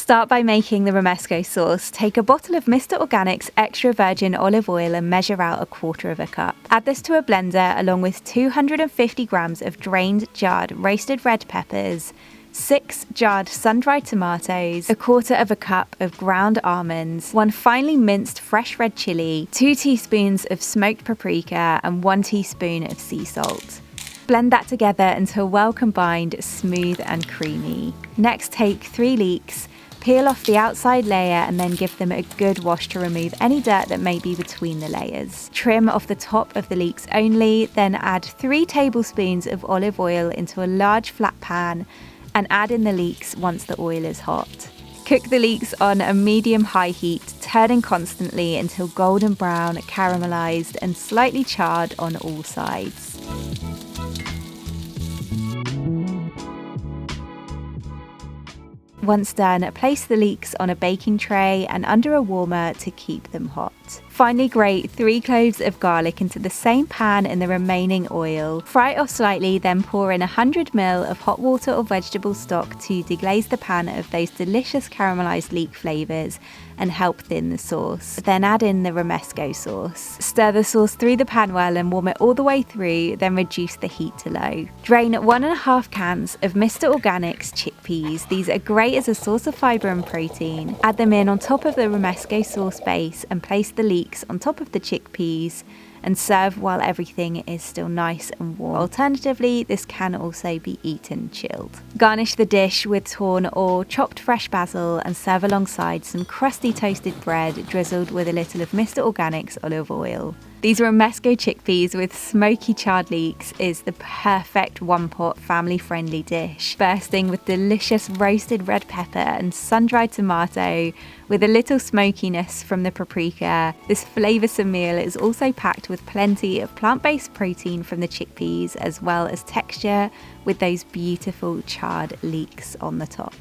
Start by making the Romesco sauce. Take a bottle of Mr Organic's extra virgin olive oil and measure out 1/4 cup. Add this to a blender along with 250 grams of drained, jarred, roasted red peppers, 6 jarred sun-dried tomatoes, 1/4 cup of ground almonds, 1 finely minced fresh red chilli, 2 teaspoons of smoked paprika, and 1 teaspoon of sea salt. Blend that together until well combined, smooth and creamy. Next, take 3 leeks, peel off the outside layer and then give them a good wash to remove any dirt that may be between the layers. Trim off the top of the leeks only, then add 3 tablespoons of olive oil into a large flat pan and add in the leeks once the oil is hot. Cook the leeks on a medium-high heat, turning constantly until golden brown, caramelized and slightly charred on all sides. Once done, place the leeks on a baking tray and under a warmer to keep them hot. Finally, grate 3 cloves of garlic into the same pan in the remaining oil. Fry it off slightly, then pour in 100 ml of hot water or vegetable stock to deglaze the pan of those delicious caramelized leek flavors and help thin the sauce. Then add in the Romesco sauce. Stir the sauce through the pan well and warm it all the way through, then reduce the heat to low. Drain 1.5 cans of Mr Organic's chickpeas. These are great as a source of fibre and protein. Add them in on top of the Romesco sauce base and place the leeks on top of the chickpeas and serve while everything is still nice and warm. Alternatively, this can also be eaten chilled. Garnish the dish with torn or chopped fresh basil and serve alongside some crusty toasted bread drizzled with a little of Mr Organic's olive oil. These Romesco chickpeas with smoky charred leeks is the perfect one-pot family-friendly dish, bursting with delicious roasted red pepper and sun-dried tomato with a little smokiness from the paprika. This flavoursome meal is also packed with plenty of plant-based protein from the chickpeas as well as texture with those beautiful charred leeks on the top.